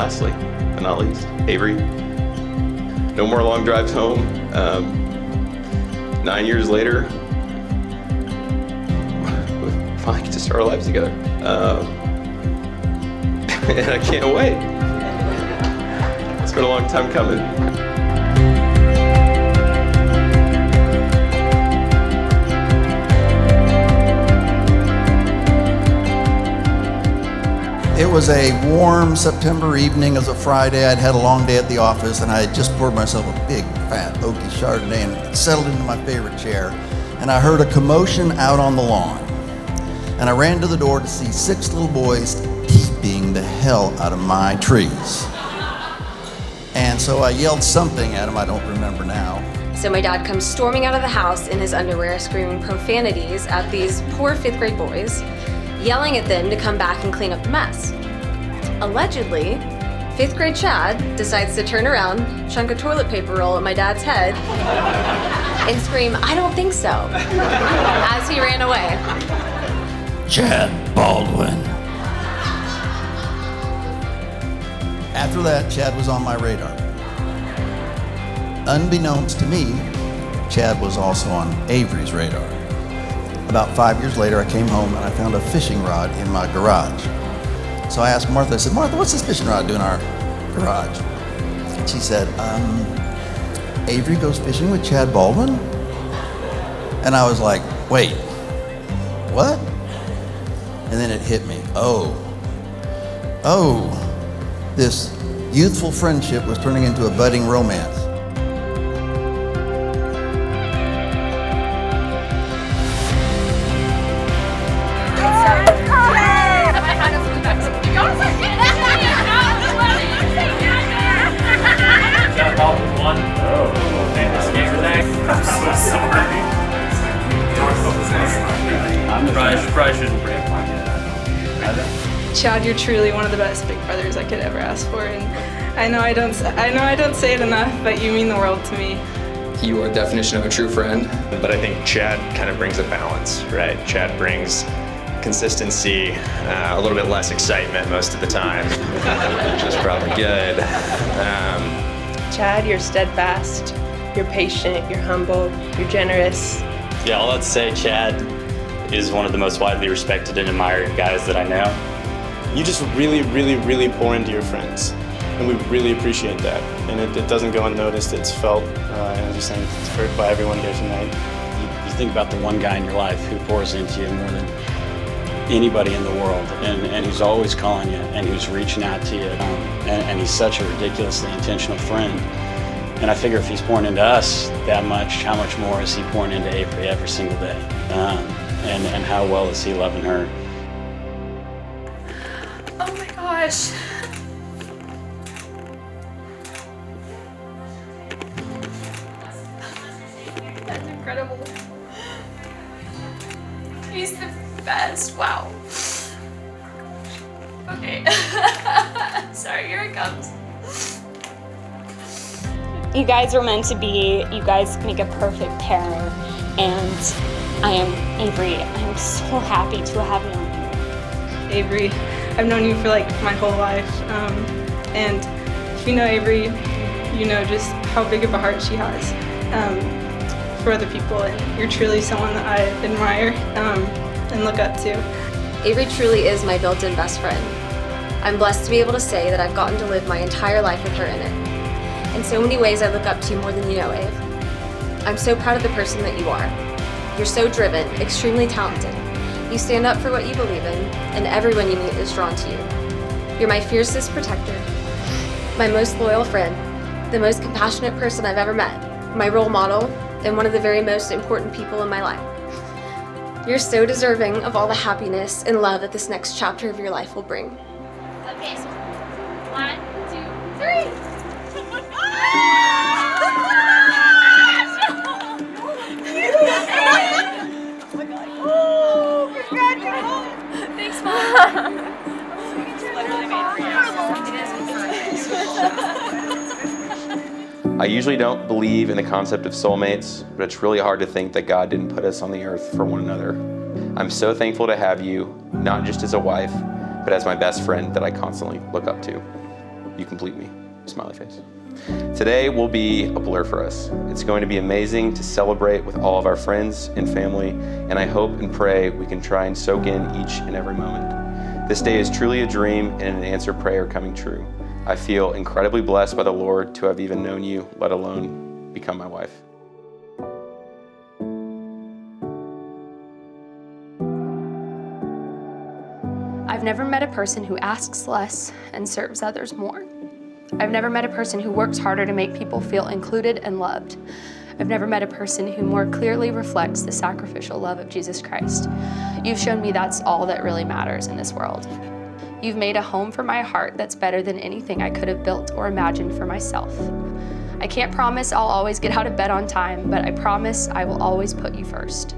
lastly, but not least, Avery. No more long drives home. 9 years later, we finally get to start our lives together. And I can't wait. It's been a long time coming. It was a warm September evening. It was a Friday. I'd had a long day at the office, and I had just poured myself a big, fat, oaky Chardonnay and settled into my favorite chair. And I heard a commotion out on the lawn. And I ran to the door to see 6 little boys keeping the hell out of my trees. And so I yelled something at them, I don't remember now. So my dad comes storming out of the house in his underwear, screaming profanities at these poor 5th grade boys, yelling at them to come back and clean up the mess. Allegedly, 5th grade Chad decides to turn around, chunk a toilet paper roll at my dad's head, and scream, "I don't think so," as he ran away. Chad Baldwin. After that, Chad was on my radar. Unbeknownst to me, Chad was also on Avery's radar. About 5 years later, I came home and I found a fishing rod in my garage. So I asked Martha, I said, "Martha, what's this fishing rod doing in our garage?" And she said, "Avery goes fishing with Chad Baldwin?" And I was like, "Wait, what?" And then it hit me. Oh, this youthful friendship was turning into a budding romance. Probably shouldn't bring it. Chad, you're truly one of the best big brothers I could ever ask for, and I know I don't say it enough, but you mean the world to me. You are the definition of a true friend. But I think Chad kind of brings a balance, right? Chad brings consistency, a little bit less excitement most of the time, which is probably good. Chad, you're steadfast, you're patient, you're humble, you're generous. Yeah, all that to say, Chad is one of the most widely respected and admired guys that I know. You just really pour into your friends, and we really appreciate that. And it doesn't go unnoticed. It's felt, and as you're saying, it's heard by everyone here tonight. You think about the one guy in your life who pours into you more than anybody in the world, and who's always calling you, and who's reaching out to you, and he's such a ridiculously intentional friend. And I figure if he's pouring into us that much, how much more is he pouring into Avery every single day? And how well is he loving her? Oh my gosh. That's incredible. He's the best. Wow. Okay. Sorry, here it comes. You guys are meant to be. You guys make a perfect pair. And I am Avery. I'm so happy to have you. Avery, I've known you for like my whole life. And if you know Avery, you know just how big of a heart she has for other people. And you're truly someone that I admire and look up to. Avery truly is my built-in best friend. I'm blessed to be able to say that I've gotten to live my entire life with her in it. In so many ways, I look up to you more than you know, Ave. I'm so proud of the person that you are. You're so driven, extremely talented. You stand up for what you believe in, and everyone you meet is drawn to you. You're my fiercest protector, my most loyal friend, the most compassionate person I've ever met, my role model, and one of the very most important people in my life. You're so deserving of all the happiness and love that this next chapter of your life will bring. Okay, so 1, 2, 3. Oh, congratulations! Thanks, Mom. Literally made for you. I usually don't believe in the concept of soulmates, but it's really hard to think that God didn't put us on the earth for one another. I'm so thankful to have you, not just as a wife, but as my best friend that I constantly look up to. You complete me. Smiley face. Today will be a blur for us. It's going to be amazing to celebrate with all of our friends and family, and I hope and pray we can try and soak in each and every moment. This day is truly a dream and an answered prayer coming true. I feel incredibly blessed by the Lord to have even known you, let alone become my wife. I've never met a person who asks less and serves others more. I've never met a person who works harder to make people feel included and loved. I've never met a person who more clearly reflects the sacrificial love of Jesus Christ. You've shown me that's all that really matters in this world. You've made a home for my heart that's better than anything I could have built or imagined for myself. I can't promise I'll always get out of bed on time, but I promise I will always put you first.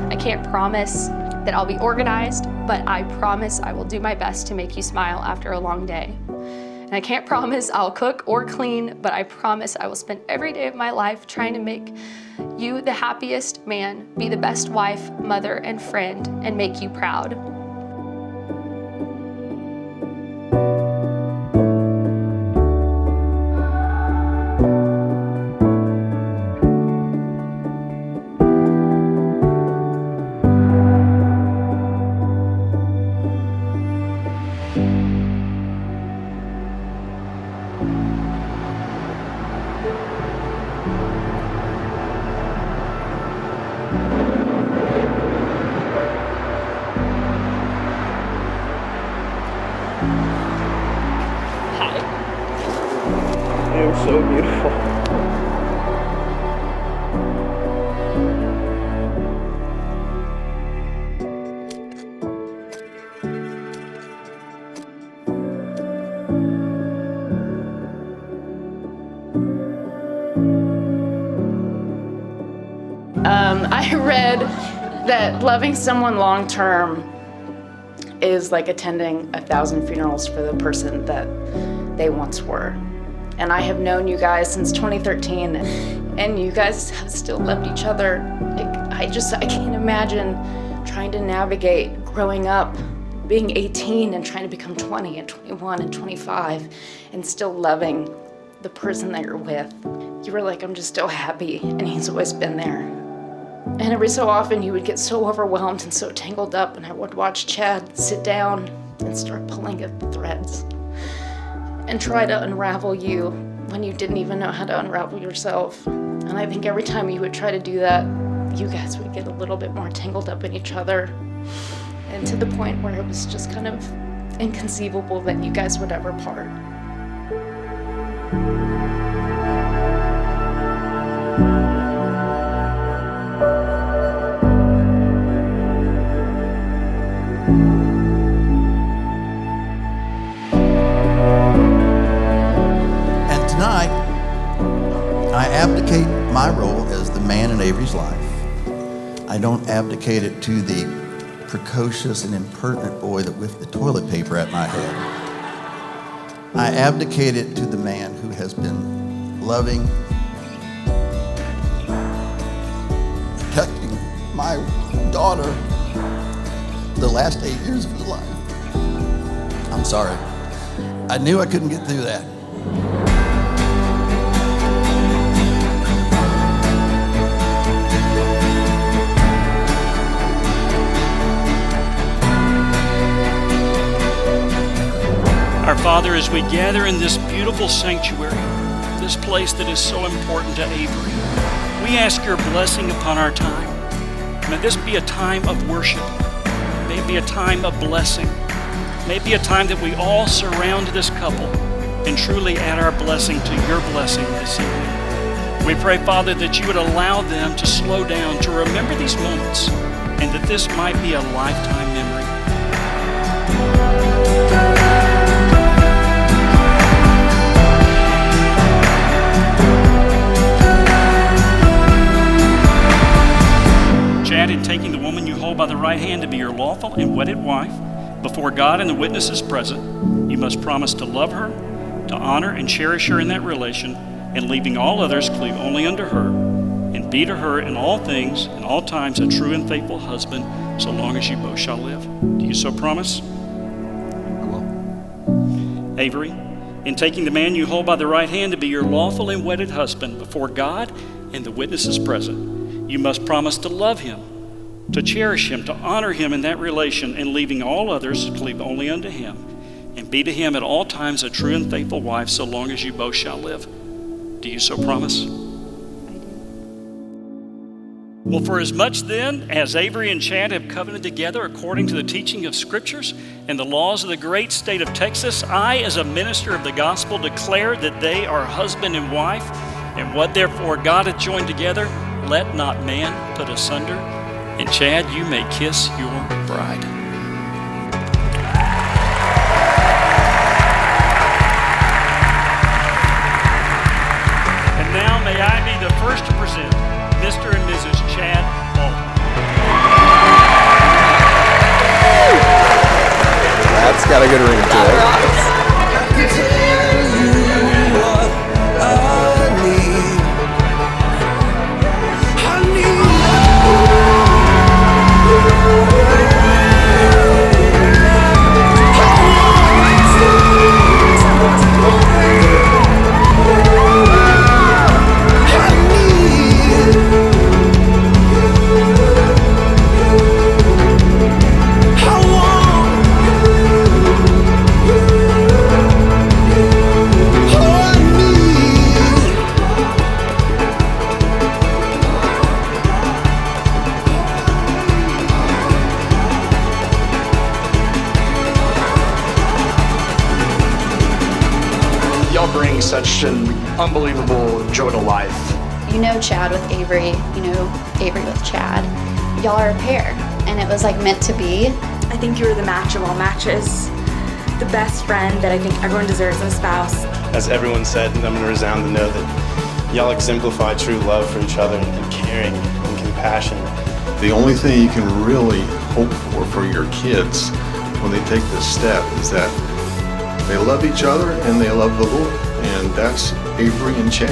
I can't promise that I'll be organized, but I promise I will do my best to make you smile after a long day. And I can't promise I'll cook or clean, but I promise I will spend every day of my life trying to make you the happiest man, be the best wife, mother, and friend, and make you proud. So beautiful. I read that loving someone long term is like attending 1,000 funerals for the person that they once were. And I have known you guys since 2013, and you guys have still loved each other. I can't imagine trying to navigate growing up, being 18 and trying to become 20 and 21 and 25 and still loving the person that you're with. You were like, I'm just still happy, and he's always been there. And every so often you would get so overwhelmed and so tangled up, and I would watch Chad sit down and start pulling at the threads and try to unravel you when you didn't even know how to unravel yourself. And I think every time you would try to do that, you guys would get a little bit more tangled up in each other, and to the point where it was just kind of inconceivable that you guys would ever part. I abdicate my role as the man in Avery's life. I don't abdicate it to the precocious and impertinent boy that whiffed the toilet paper at my head. I abdicate it to the man who has been loving, protecting my daughter the last 8 years of his life. I'm sorry. I knew I couldn't get through that. Our Father, as we gather in this beautiful sanctuary, this place that is so important to Avery, we ask your blessing upon our time. May this be a time of worship. May it be a time of blessing. May it be a time that we all surround this couple and truly add our blessing to your blessing this evening. We pray, Father, that you would allow them to slow down, to remember these moments, and that this might be a lifetime memory. Chad, in taking the woman you hold by the right hand to be your lawful and wedded wife, before God and the witnesses present, you must promise to love her, to honor and cherish her in that relation, and leaving all others cleave only unto her, and be to her in all things, in all times, a true and faithful husband, so long as you both shall live. Do you so promise? I will. Avery, in taking the man you hold by the right hand to be your lawful and wedded husband before God and the witnesses present, you must promise to love him, to cherish him, to honor him in that relation, and leaving all others, cleave only unto him, and be to him at all times a true and faithful wife, so long as you both shall live. Do you so promise? Well, for as much then as Avery and Chad have covenanted together according to the teaching of scriptures and the laws of the great state of Texas, I, as a minister of the gospel, declare that they are husband and wife, and what therefore God hath joined together, let not man put asunder. And Chad, you may kiss your bride. And now may I be the first to present Mr. and Mrs. Chad Baldwin. That's got a good ring to it. Bring such an unbelievable joy to life. You know Chad with Avery, you know Avery with Chad. Y'all are a pair, and it was like meant to be. I think you were the match of all matches, the best friend that I think everyone deserves in a spouse. As everyone said, I'm going to resound the note that y'all exemplify true love for each other and caring and compassion. The only thing you can really hope for your kids when they take this step is that they love each other and they love the Lord, and that's Avery and Chad.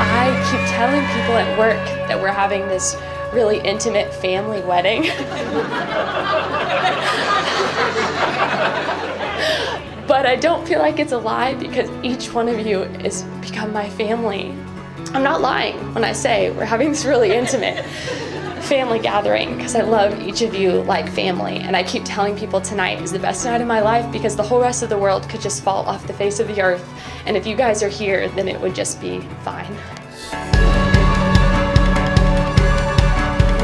I keep telling people at work that we're having this really intimate family wedding. But I don't feel like it's a lie because each one of you has become my family. I'm not lying when I say we're having this really intimate family gathering because I love each of you like family. And I keep telling people tonight is the best night of my life because the whole rest of the world could just fall off the face of the earth. And if you guys are here, then it would just be fine.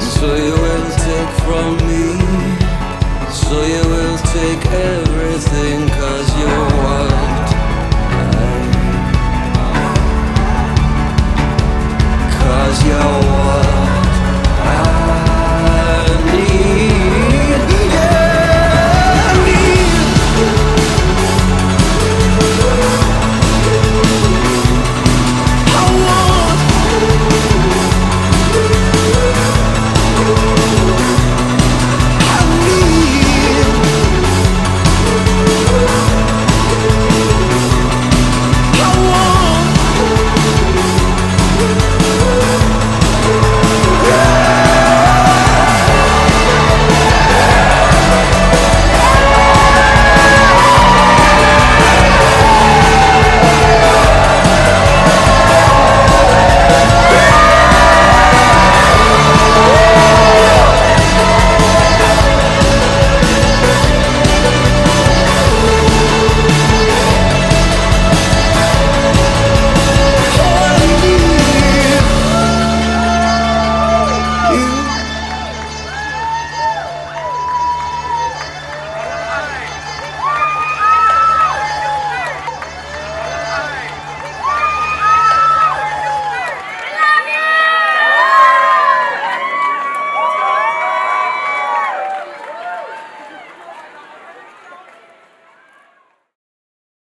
So you will take from me, so you